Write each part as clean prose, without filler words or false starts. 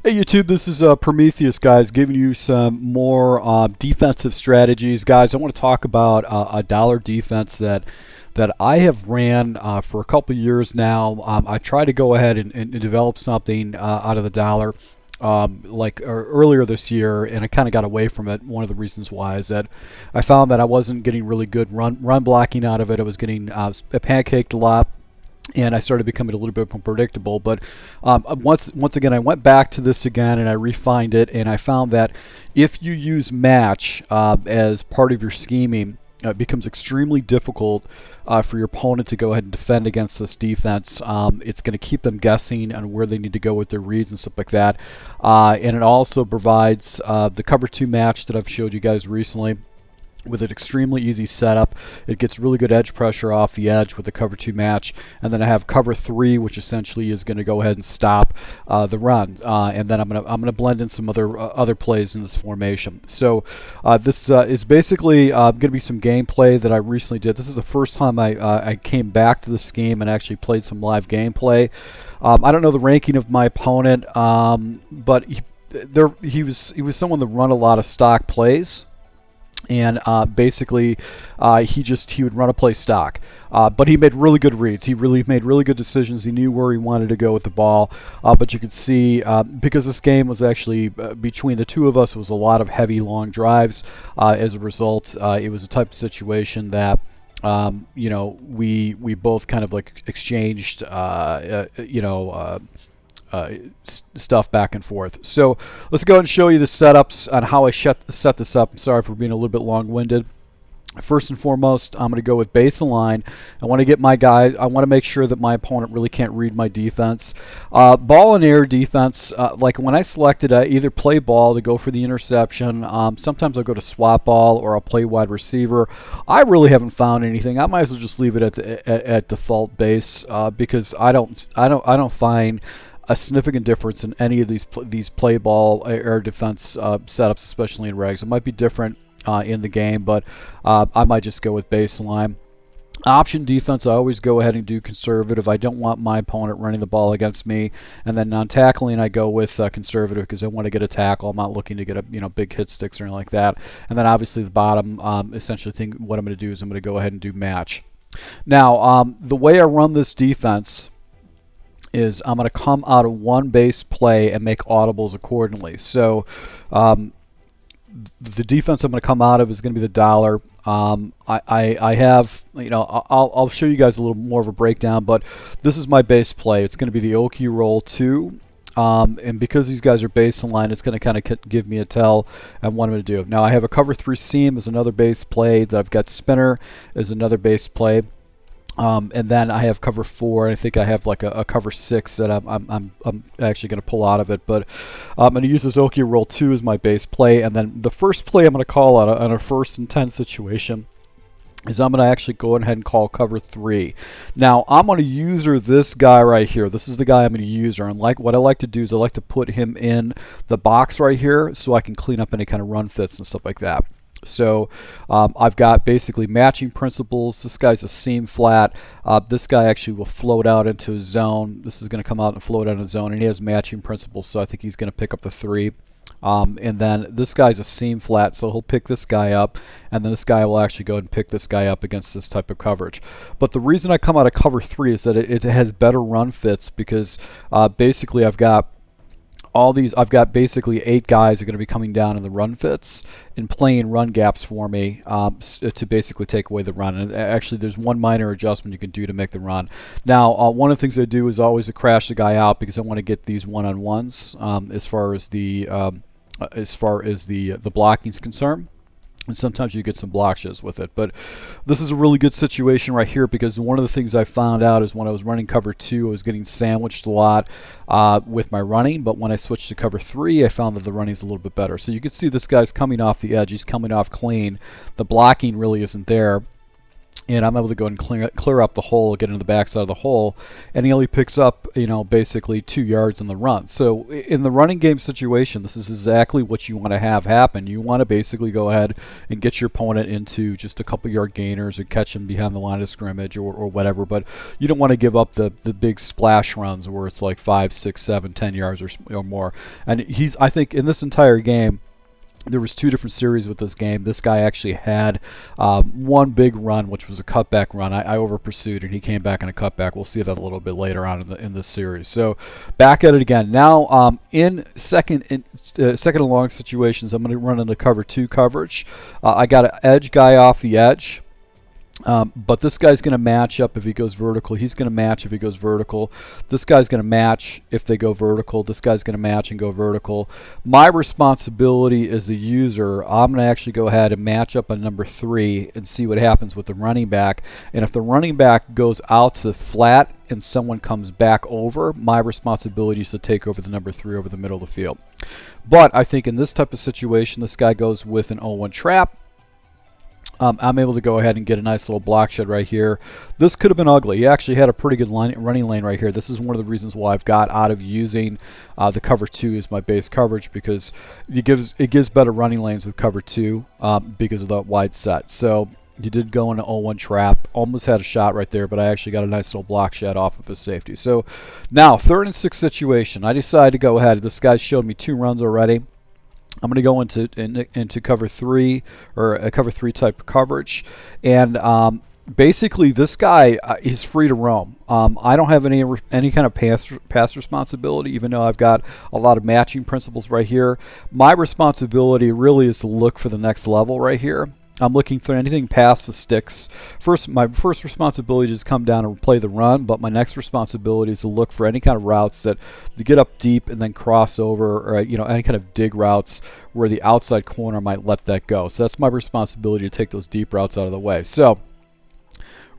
Hey YouTube, this is Prometheus, guys, giving you some more defensive strategies. Guys, I want to talk about a dollar defense that I have ran for a couple years now. I tried to go ahead and develop something out of the dollar earlier this year, and I kind of got away from it. One of the reasons why is that I found that I wasn't getting really good run blocking out of it. I was getting pancaked a lot, and I started becoming a little bit more predictable. But once again, I went back to this again and I refined it, and I found that if you use match as part of your scheming, it becomes extremely difficult for your opponent to go ahead and defend against this defense. It's going to keep them guessing on where they need to go with their reads and stuff like that. And it also provides the cover 2 match that I've showed you guys recently, with an extremely easy setup. It gets really good edge pressure off the edge with the cover 2 match, and then I have cover 3, which essentially is going to go ahead and stop the run, and then I'm gonna blend in some other plays in this formation. So this is basically going to be some gameplay that I recently did. This is the first time I came back to this game and actually played some live gameplay. I don't know the ranking of my opponent, but he was someone that run a lot of stock plays. And basically, he would run a play stock, but he made really good reads. He really made really good decisions. He knew where he wanted to go with the ball. But you could see, because this game was actually between the two of us, it was a lot of heavy, long drives. As a result, it was a type of situation that we both kind of like exchanged stuff back and forth. So let's go ahead and show you the setups on how I set this up. I'm sorry for being a little bit long-winded. First and foremost, I'm going to go with base and line. I want to get my guy. I want to make sure that my opponent really can't read my defense. Ball and air defense, like when I selected either play ball to go for the interception, sometimes I'll go to swap ball or I'll play wide receiver. I really haven't found anything. I might as well just leave it at default base, because I don't find a significant difference in any of these play ball air defense setups, especially in regs. It might be different in the game, but I might just go with baseline. Option defense, I always go ahead and do conservative. I don't want my opponent running the ball against me. And then non-tackling, I go with conservative because I want to get a tackle. I'm not looking to get a big hit sticks or anything like that. And then obviously the bottom, essentially what I'm going to do is I'm going to go ahead and do match. Now, the way I run this defense is I'm going to come out of one base play and make audibles accordingly. So the defense I'm going to come out of is going to be the dollar. I have, I'll show you guys a little more of a breakdown, but this is my base play. It's going to be the Okie roll 2. And because these guys are base and line, it's going to kind of give me a tell on what I'm going to do. Now I have a cover 3 seam as another base play. That I've got spinner as another base play. And then I have cover 4, and I think I have like a cover 6 that I'm actually going to pull out of it. But I'm going to use this Okie roll 2 as my base play, and then the first play I'm going to call out on a 1st and 10 situation is I'm going to actually go ahead and call cover 3. Now I'm going to user this guy right here. This is the guy I'm going to user, and what I like to do is I like to put him in the box right here so I can clean up any kind of run fits and stuff like that. So I've got basically matching principles. This guy's a seam flat. This guy actually will float out into a zone. This is going to come out and float out in a zone, and he has matching principles, so I think he's going to pick up the 3. And then this guy's a seam flat, so he'll pick this guy up, and then this guy will actually go and pick this guy up against this type of coverage. But the reason I come out of cover 3 is that it has better run fits, because basically I've got basically 8 guys that are going to be coming down in the run fits and playing run gaps for me to basically take away the run. And actually, there's one minor adjustment you can do to make the run. Now, one of the things I do is always to crash the guy out, because I want to get these one-on-ones as far as the blocking is concerned. And sometimes you get some blotches with it. But this is a really good situation right here, because one of the things I found out is when I was running cover 2, I was getting sandwiched a lot with my running. But when I switched to cover 3, I found that the running is a little bit better. So you can see this guy's coming off the edge. He's coming off clean. The blocking really isn't there. and I'm able to go and clear up the hole, get into the backside of the hole, and he only picks up, basically 2 yards in the run. So in the running game situation, this is exactly what you want to have happen. You want to basically go ahead and get your opponent into just a couple yard gainers and catch him behind the line of scrimmage or whatever, but you don't want to give up the big splash runs where it's like 5, 6, 7, 10 yards or more. And I think in this entire game, there was 2 different series with this game. This guy actually had one big run, which was a cutback run. I over pursued, and he came back in a cutback. We'll see that a little bit later on in this series. So back at it again. Now in second and long situations, I'm going to run into cover 2 coverage. I got an edge guy off the edge. But this guy's going to match up if he goes vertical. He's going to match if he goes vertical. This guy's going to match if they go vertical. This guy's going to match and go vertical. My responsibility as the user, I'm going to actually go ahead and match up on number 3 and see what happens with the running back. And if the running back goes out to the flat and someone comes back over, my responsibility is to take over the number 3 over the middle of the field. But I think in this type of situation, this guy goes with an 0-1 trap. I'm able to go ahead and get a nice little block shed right here. This could have been ugly. He actually had a pretty good running lane right here. This is one of the reasons why I've got out of using the cover 2 as my base coverage, because it gives better running lanes with cover 2 because of that wide set. So he did go into 0-1 trap. Almost had a shot right there, but I actually got a nice little block shed off of his safety. So now 3rd and 6 situation. I decided to go ahead. This guy showed me 2 runs already. I'm going to go into cover 3 or a cover 3 type coverage, and basically this guy is free to roam. I don't have any kind of pass responsibility, even though I've got a lot of matching principles right here. My responsibility really is to look for the next level right here. I'm looking for anything past the sticks. My first responsibility is to come down and play the run, but my next responsibility is to look for any kind of routes that get up deep and then cross over, or any kind of dig routes where the outside corner might let that go. So that's my responsibility to take those deep routes out of the way. So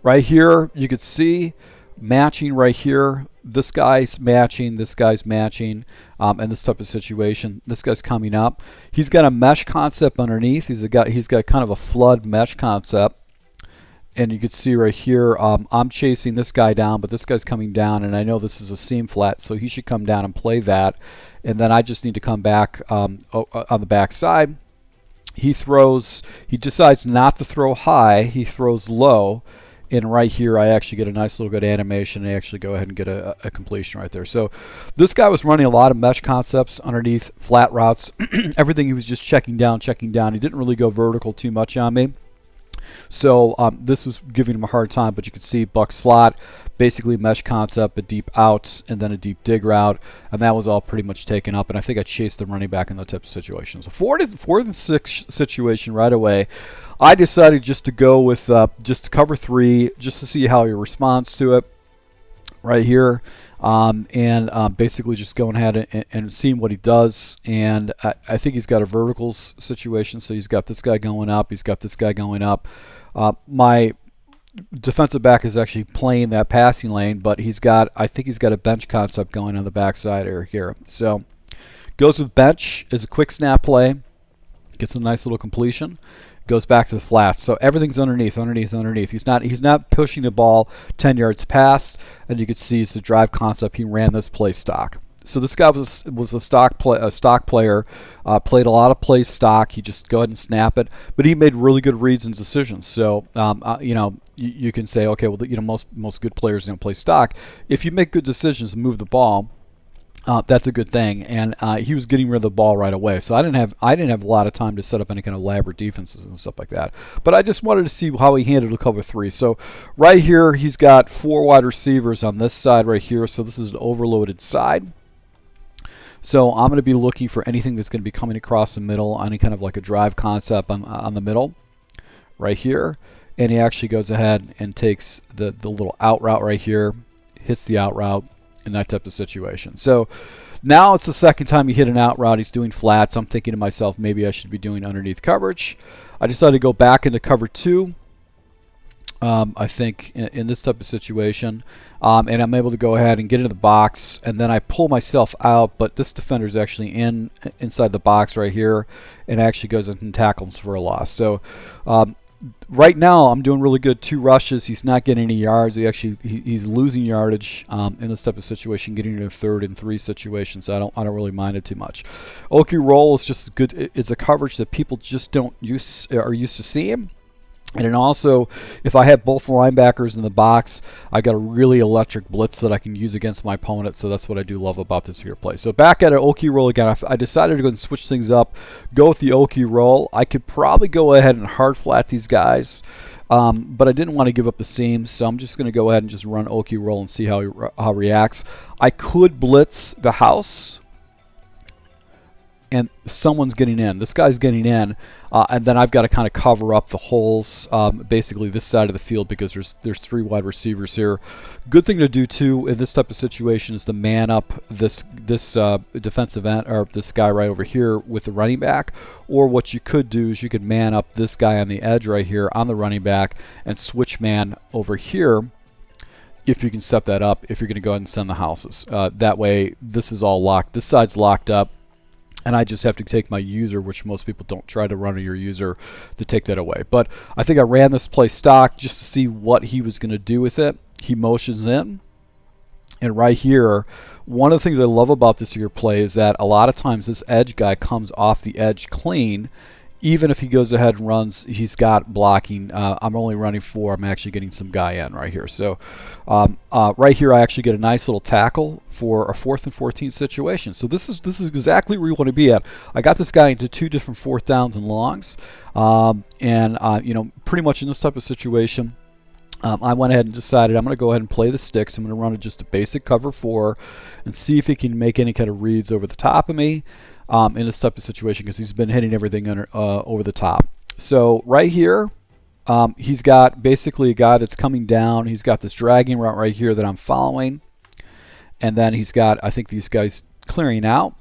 right here, you could see matching right here. This guy's matching, this guy's matching, and this type of situation. This guy's coming up. He's got a mesh concept underneath. He's got kind of a flood mesh concept. And you can see right here, I'm chasing this guy down, but this guy's coming down, and I know this is a seam flat, so he should come down and play that. And then I just need to come back on the back side. He decides not to throw high, he throws low. And right here, I actually get a nice little good animation. I actually go ahead and get a completion right there. So this guy was running a lot of mesh concepts underneath, flat routes. Everything he was just checking down. He didn't really go vertical too much on me. So this was giving him a hard time, but you can see buck slot, basically mesh concept, a deep out, and then a deep dig route, and that was all pretty much taken up. And I think I chased the running back in that type of situation. So 4th and 6 situation right away, I decided just to go with just cover 3, just to see how he responds to it right here, and basically just going ahead and seeing what he does. And I think he's got a verticals situation, so he's got this guy going up, he's got this guy going up. My defensive back is actually playing that passing lane, but I think he's got a bench concept going on the backside here. So goes with bench as a quick snap play, gets a nice little completion, goes back to the flats. So everything's underneath. He's not pushing the ball 10 yards past, and you can see it's a drive concept. He ran this play stock. So this guy was a stock player, played a lot of plays stock. He just go ahead and snap it, but he made really good reads and decisions. So you can say, okay, well, most good players don't play stock. If you make good decisions and move the ball, that's a good thing. And he was getting rid of the ball right away, so I didn't have a lot of time to set up any kind of elaborate defenses and stuff like that. But I just wanted to see how he handled cover 3. So right here, he's got 4 wide receivers on this side right here. So this is an overloaded side. So I'm going to be looking for anything that's going to be coming across the middle, any kind of like a drive concept on the middle right here. And he actually goes ahead and takes the little out route right here, hits the out route in that type of situation. So now it's the second time he hit an out route. He's doing flats. I'm thinking to myself, maybe I should be doing underneath coverage. I decided to go back into cover 2. I think in this type of situation, and I'm able to go ahead and get into the box, and then I pull myself out, but this defender is actually inside the box right here, and actually goes and tackles for a loss. So right now I'm doing really good. 2 rushes. He's not getting any yards. He's losing yardage in this type of situation, getting into a 3rd and 3 situation. So I don't really mind it too much. Okie roll is just good. It's a coverage that people just are used to seeing. And then also, if I have both linebackers in the box, I got a really electric blitz that I can use against my opponent. So that's what I do love about this here play. So back at an Okie roll again, I decided to go and switch things up, go with the Okie roll. I could probably go ahead and hard flat these guys, but I didn't want to give up the seams, so I'm just going to go ahead and just run Okie roll and see how he reacts. I could blitz the house, and someone's getting in. This guy's getting in, and then I've got to kind of cover up the holes, basically this side of the field, because there's 3 wide receivers here. Good thing to do too in this type of situation is to man up this defensive end, or this guy right over here with the running back. Or what you could do is you could man up this guy on the edge right here on the running back and switch man over here, if you can set that up, if you're going to go ahead and send the houses. That way this is all locked. This side's locked up. And I just have to take my user, which most people don't try to run on your user, to take that away. But I think I ran this play stock just to see what he was going to do with it. He motions in. And right here, one of the things I love about this here play is that a lot of times this edge guy comes off the edge clean. Even if he goes ahead and runs, he's got blocking. I'm only running 4. I'm actually getting some guy in right here. So right here, I actually get a nice little tackle for a 4th and 14 situation. So this is exactly where you want to be at. I got this guy into 2 different 4th downs and longs, you know, pretty much in this type of situation. I went ahead and decided I'm going to go ahead and play the sticks. I'm going to run just a basic cover 4 and see if he can make any kind of reads over the top of me. In this type of situation, because he's been hitting everything over the top. So right here, he's got basically a guy that's coming down. He's got this dragging route right here that I'm following. And then he's got, I think, these guys clearing out.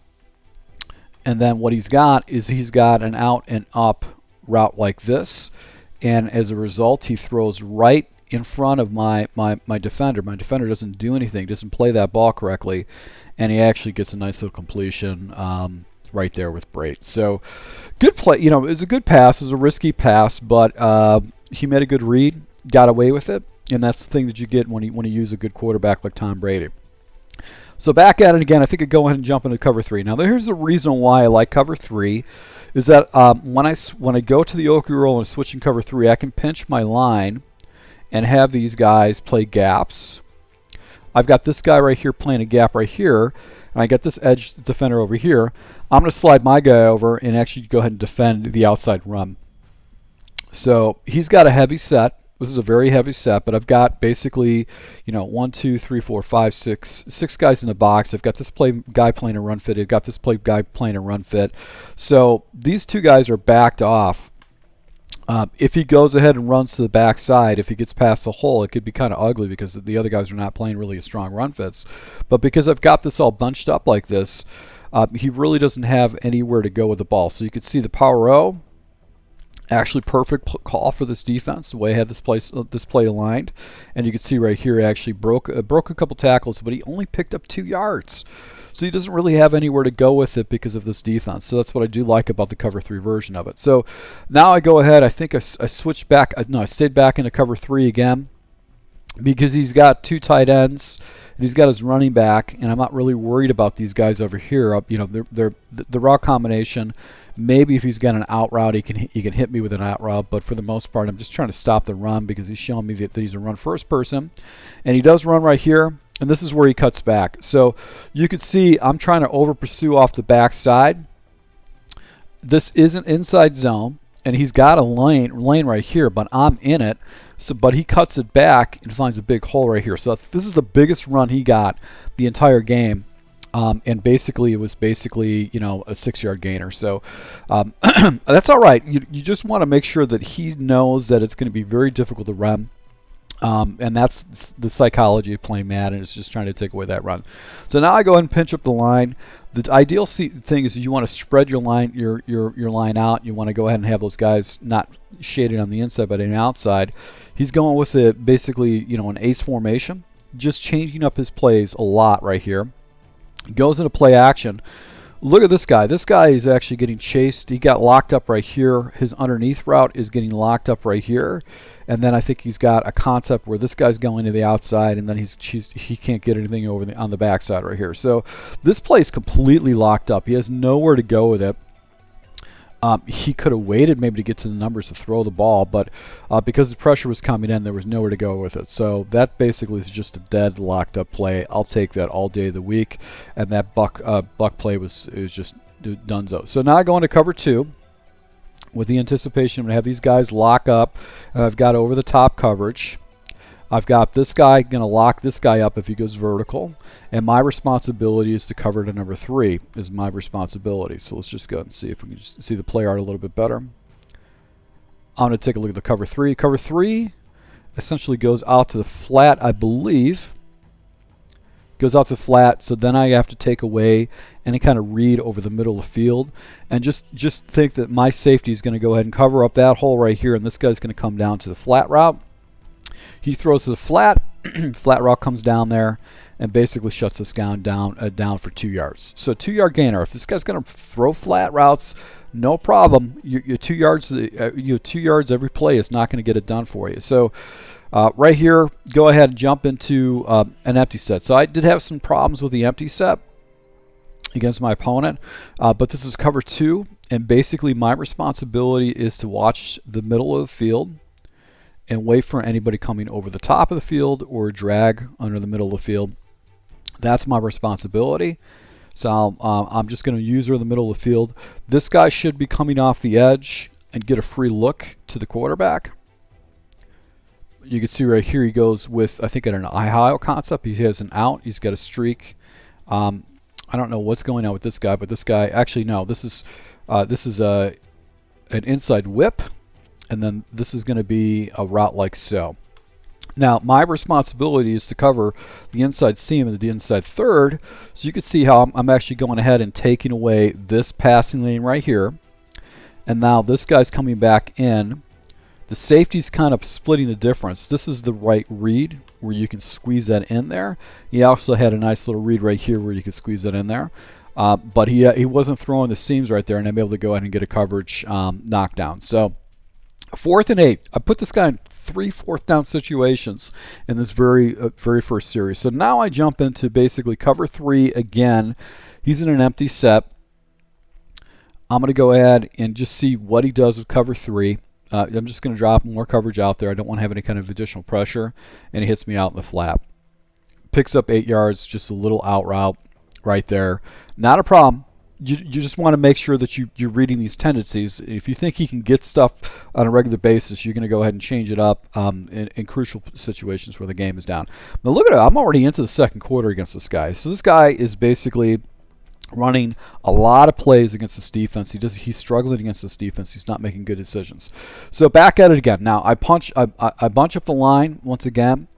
And then what he's got is he's got an out and up route like this. And as a result, he throws right in front of my defender. My defender doesn't do anything, doesn't play that ball correctly. And he actually gets a nice little completion right there with Brate. So good play. You know, it was a good pass. It was a risky pass, but he made a good read, got away with it, and that's the thing that you get when you use a good quarterback like Tom Brady. So back at it again. I think I go ahead and jump into cover 3. Now here's the reason why I like cover 3 is that when I go to the Okie roll and switch in cover 3, I can pinch my line and have these guys play gaps. I've got this guy right here playing a gap right here, and I got this edge defender over here. I'm going to slide my guy over and actually go ahead and defend the outside run. So he's got a heavy set. This is a very heavy set, but I've got basically, you know, 1, 2, 3, 4, 5, 6 guys in the box. I've got this guy playing a run fit. I've got this guy playing a run fit. So these 2 guys are backed off. If he goes ahead and runs to the backside, if he gets past the hole, it could be kind of ugly because the other guys are not playing really strong run fits. But because I've got this all bunched up like this, he really doesn't have anywhere to go with the ball. So you can see the power O, actually perfect call for this defense, the way I had this play aligned. And you can see right here, he actually broke a couple tackles, but he only picked up 2 yards. So he doesn't really have anywhere to go with it because of this defense. So that's what I do like about the cover 3 version of it. So now I go ahead. I think I switched back. No, I stayed back into cover 3 again because he's got 2 tight ends and he's got his running back. And I'm not really worried about these guys over here. You know, they're the route combination. Maybe if he's got an out route, he can hit me with an out route. But for the most part, I'm just trying to stop the run because he's showing me that he's a run first person, and he does run right here. And this is where he cuts back. So you can see I'm trying to over pursue off the backside. This is an inside zone, and he's got a lane right here, but I'm in it. So, but he cuts it back and finds a big hole right here. So this is the biggest run he got the entire game. And basically, it was you know, a 6-yard gainer. So that's all right. You just want to make sure that he knows that it's going to be very difficult to run. And that's the psychology of playing Madden, is just trying to take away that run. So now I go ahead and pinch up the line. The ideal thing is you want to spread your line line out. You want to go ahead and have those guys not shaded on the inside but on the outside. He's going with basically, you know, an ace formation, just changing up his plays a lot right here. Goes into play action. Look at this guy. This guy is actually getting chased. He got locked up right here. His underneath route is getting locked up right here. And then I think he's got a concept where this guy's going to the outside, and then he can't get anything over on the backside right here. So this play is completely locked up. He has nowhere to go with it. He could have waited maybe to get to the numbers to throw the ball, but because the pressure was coming in, there was nowhere to go with it. So that basically is just a dead locked up play. I'll take that all day of the week, and that buck play was just donezo. So now I go into cover 2 with the anticipation I'm going to have these guys lock up. I've got over the top coverage. I've got this guy going to lock this guy up if he goes vertical, and my responsibility is to cover to number 3 is my responsibility. So let's just go ahead and see if we can just see the play art a little bit better. I'm going to take a look at the cover 3. Cover 3 essentially goes out to the flat, I believe. Goes out to the flat, so then I have to take away any kind of read over the middle of the field, and just think that my safety is going to go ahead and cover up that hole right here, and this guy's going to come down to the flat route. He throws to the flat. Flat route comes down there and basically shuts this guy down for 2 yards. So 2-yard gainer. If this guy's going to throw flat routes, no problem. Your 2 yards, 2 yards every play is not going to get it done for you. So right here, go ahead and jump into an empty set. So I did have some problems with the empty set against my opponent, but this is cover 2, and basically my responsibility is to watch the middle of the field and wait for anybody coming over the top of the field or drag under the middle of the field. That's my responsibility. So I'm just going to use her in the middle of the field. This guy should be coming off the edge and get a free look to the quarterback. You can see right here he goes with, I think, an Ohio concept. He has an out. He's got a streak. I don't know what's going on with this guy, but this guy, actually no, this is an inside whip. And then this is going to be a route like so. Now, my responsibility is to cover the inside seam and the inside third. So you can see how I'm actually going ahead and taking away this passing lane right here. And now this guy's coming back in. The safety's kind of splitting the difference. This is the right read where you can squeeze that in there. He also had a nice little read right here where you can squeeze that in there. But he wasn't throwing the seams right there, and I'm able to go ahead and get a coverage knockdown. So 4th and 8. I put this guy in 3 4th down situations in this very first series. So now I jump into basically cover 3 again. He's in an empty set. I'm going to go ahead and just see what he does with cover 3. I'm just going to drop more coverage out there. I don't want to have any kind of additional pressure, and he hits me out in the flat. Picks up 8 yards, just a little out route right there. Not a problem. You just want to make sure that you're reading these tendencies. If you think he can get stuff on a regular basis, you're going to go ahead and change it up in crucial situations where the game is down. Now look at it. I'm already into the second quarter against this guy. So this guy is basically running a lot of plays against this defense. He's struggling against this defense. He's not making good decisions. So back at it again. Now I bunch up the line once again.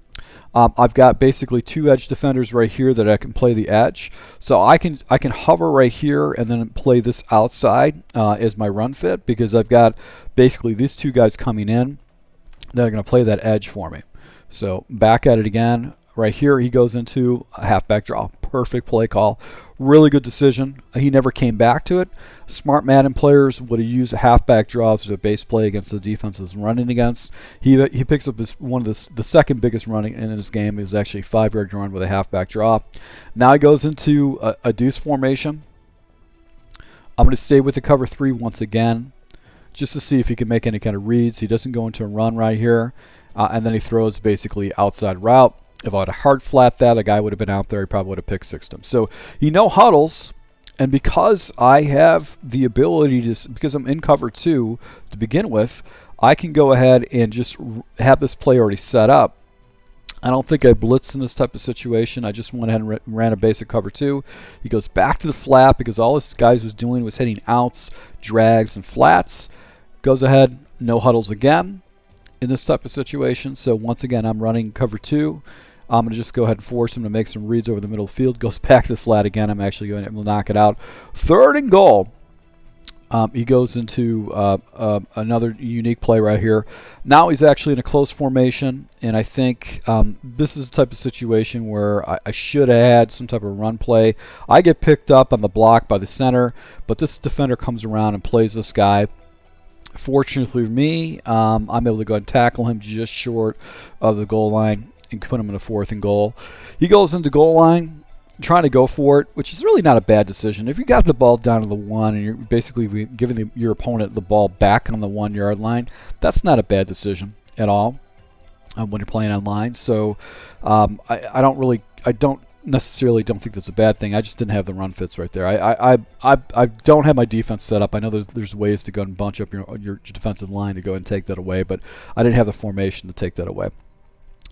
I've got basically 2 edge defenders right here that I can play the edge. So I can hover right here and then play this outside as my run fit, because I've got basically these 2 guys coming in that are going to play that edge for me. So back at it again. Right here he goes into a halfback draw. Perfect play call. Really good decision. He never came back to it. Smart Madden players would have used a halfback draw as a base play against the defenses running against. He picks up one of the second biggest running in this game is actually a 5-yard run with a halfback draw. Now he goes into a deuce formation. I'm going to stay with the cover 3 once again, just to see if he can make any kind of reads. He doesn't go into a run right here, and then he throws basically outside route. If I had a hard flat that, a guy would have been out there, he probably would have pick sixed him. So he no huddles, and because I have the ability to, because I'm in cover 2 to begin with, I can go ahead and just have this play already set up. I don't think I blitzed in this type of situation. I just went ahead and ran a basic cover 2. He goes back to the flat because all this guys was doing was hitting outs, drags, and flats. Goes ahead, no huddles again in this type of situation. So once again, I'm running cover 2. I'm going to just go ahead and force him to make some reads over the middle of the field. Goes back to the flat again. I'm actually going to knock it out. 3rd and goal. He goes into another unique play right here. Now he's actually in a close formation, and I think this is the type of situation where I should have had some type of run play. I get picked up on the block by the center, but this defender comes around and plays this guy. Fortunately for me, I'm able to go ahead and tackle him just short of the goal line and put him in a 4th and goal. He goes into goal line, trying to go for it, which is really not a bad decision. If you got the ball down to the 1 and you're basically giving your opponent the ball back on the 1 yard line, that's not a bad decision at all when you're playing online. So I don't necessarily think that's a bad thing. I just didn't have the run fits right there. I don't have my defense set up. I know there's ways to go and bunch up your defensive line to go and take that away, but I didn't have the formation to take that away.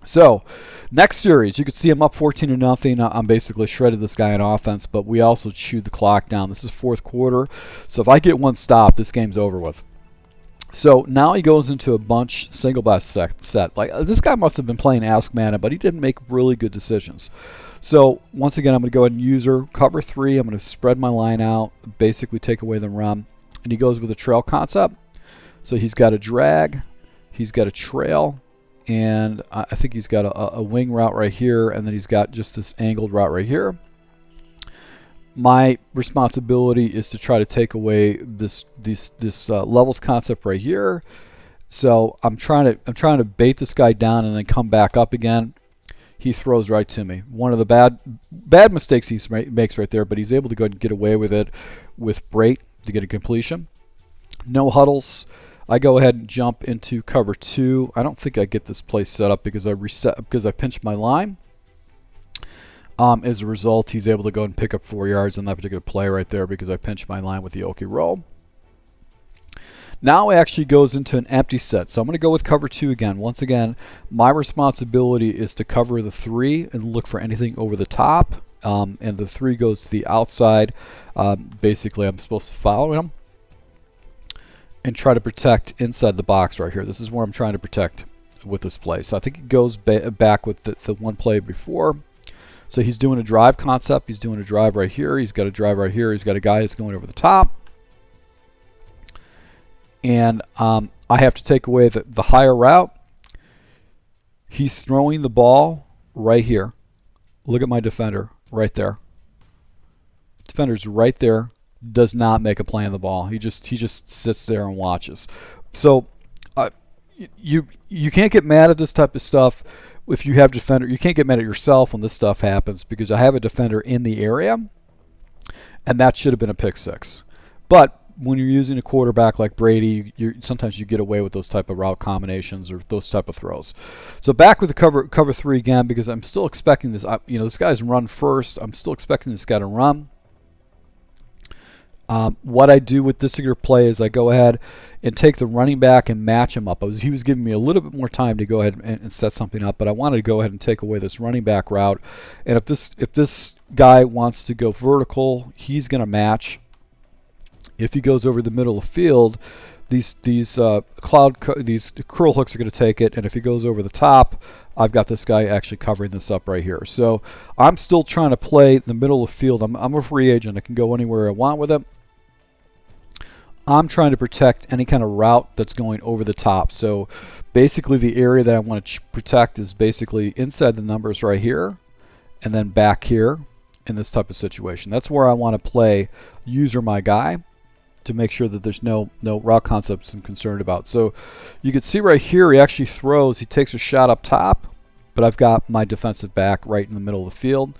So, next series, you can see I'm up 14-0. I'm basically shredded this guy on offense, but we also chewed the clock down. This is 4th quarter, so if I get one stop, this game's over with. So now he goes into a bunch single blast set. Like, this guy must have been playing Ask Madden, but he didn't make really good decisions. So once again, I'm going to go ahead and user cover 3. I'm going to spread my line out, basically take away the run, and he goes with a trail concept. So he's got a drag, he's got a trail, and I think he's got a wing route right here, and then he's got just this angled route right here. My responsibility is to try to take away this levels concept right here. So I'm trying to bait this guy down and then come back up again. He throws right to me. One of the bad mistakes he makes right there, but he's able to go ahead and get away with it with Brait to get a completion. No huddles. I go ahead and jump into cover 2. I don't think I get this play set up because I pinched my line. As a result, he's able to go and pick up 4 yards on that particular play right there because I pinched my line with the Okie roll. Now it actually goes into an empty set. So I'm going to go with cover 2 again. Once again, my responsibility is to cover the 3 and look for anything over the top. And the 3 goes to the outside. Basically, I'm supposed to follow him and try to protect inside the box right here. This is where I'm trying to protect with this play. So I think it goes back with the one play before. So he's doing a drive concept. He's doing a drive right here. He's got a drive right here. He's got a guy that's going over the top. And I have to take away the higher route. He's throwing the ball right here. Look at my defender right there. Defender's right there. Does not make a play on the ball. He just sits there and watches. So you can't get mad at this type of stuff if you have defender. You can't get mad at yourself when this stuff happens because I have a defender in the area, and that should have been a pick 6. But when you're using a quarterback like Brady, sometimes you get away with those type of route combinations or those type of throws. So back with the cover 3 again because I'm still expecting this. This guy's run first. I'm still expecting this guy to run. What I do with this particular play is I go ahead and take the running back and match him up. He was giving me a little bit more time to go ahead and set something up, but I wanted to go ahead and take away this running back route. And if this guy wants to go vertical, he's going to match. If he goes over the middle of the field, these curl hooks are going to take it, and if he goes over the top, I've got this guy actually covering this up right here. So I'm still trying to play the middle of the field. I'm a free agent. I can go anywhere I want with it. I'm trying to protect any kind of route that's going over the top. So basically the area that I want to protect is basically inside the numbers right here and then back here in this type of situation. That's where I want to play user my guy to make sure that there's no route concepts I'm concerned about. So you can see right here he actually throws, he takes a shot up top, but I've got my defensive back right in the middle of the field,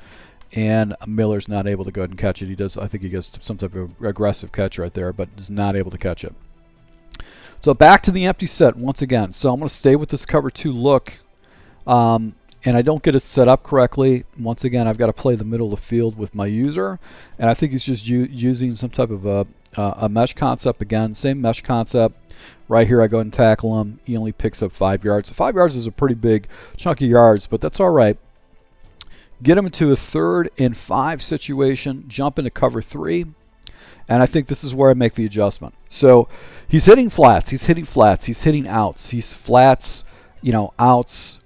and Miller's not able to go ahead and catch it. I think he gets some type of aggressive catch right there, but is not able to catch it. So back to the empty set once again. So I'm going to stay with this cover 2 look, and I don't get it set up correctly. Once again, I've got to play the middle of the field with my user, and I think he's just using some type of a mesh concept again. Same mesh concept. Right here, I go and tackle him. He only picks up 5 yards. So 5 yards is a pretty big chunk of yards, but that's all right. Get him into a 3rd and 5 situation. Jump into cover 3. And I think this is where I make the adjustment. So he's hitting flats. He's hitting flats. He's hitting outs. He's flats, outs.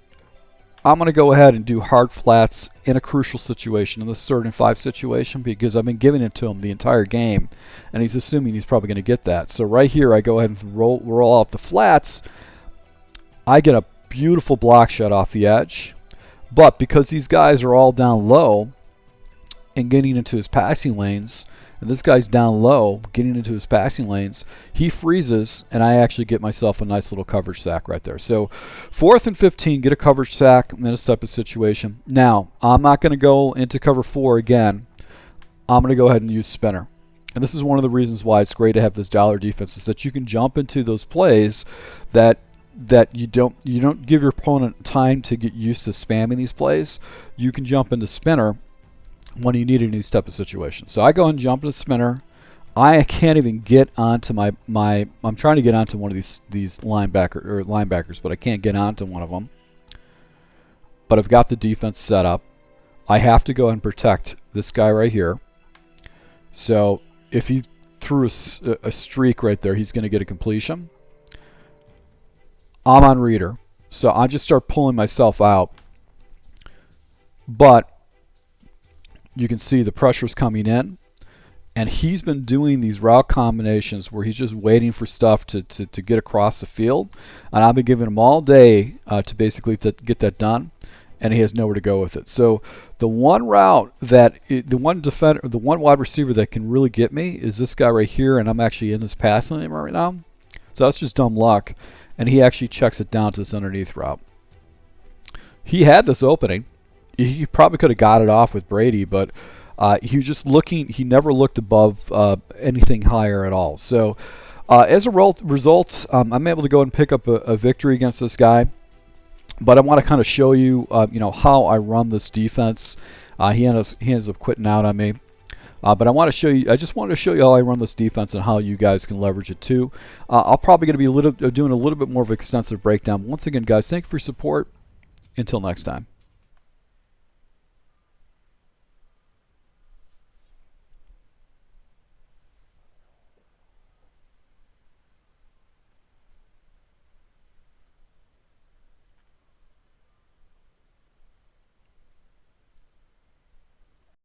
I'm going to go ahead and do hard flats in a crucial situation, in this 3rd and 5 situation, because I've been giving it to him the entire game, and he's assuming he's probably going to get that. So right here, I go ahead and roll out the flats. I get a beautiful block shot off the edge, but because these guys are all down low and getting into his passing lanes, and this guy's down low getting into his passing lanes, he freezes, and I actually get myself a nice little coverage sack right there. So 4th and 15, get a coverage sack in this type of situation. Now, I'm not going to go into cover 4 again. I'm going to go ahead and use spinner. And this is one of the reasons why it's great to have this dollar defense, is that you can jump into those plays that you don't give your opponent time to get used to spamming these plays. You can jump into spinner when you need it in these type of situations. So I go and jump into spinner. I can't even get onto I'm trying to get onto one of these linebackers, but I can't get onto one of them. But I've got the defense set up. I have to go ahead and protect this guy right here. So if he threw a streak right there, he's going to get a completion. I'm on reader, so I just start pulling myself out. But you can see the pressure's coming in, and he's been doing these route combinations where he's just waiting for stuff to get across the field, and I've been giving him all day to basically get that done, and he has nowhere to go with it. So the one route that the one wide receiver that can really get me is this guy right here, and I'm actually in his passing lane right now. So that's just dumb luck, and he actually checks it down to this underneath route. He had this opening. He probably could have got it off with Brady, but he was just looking. He never looked above anything higher at all. So as a result, I'm able to go and pick up a victory against this guy. But I want to kind of show you, how I run this defense. He ends up quitting out on me. But I want to show you. I just wanted to show you how I run this defense and how you guys can leverage it too. I'll probably going to be doing a little bit more of an extensive breakdown. Once again, guys, thank you for your support. Until next time.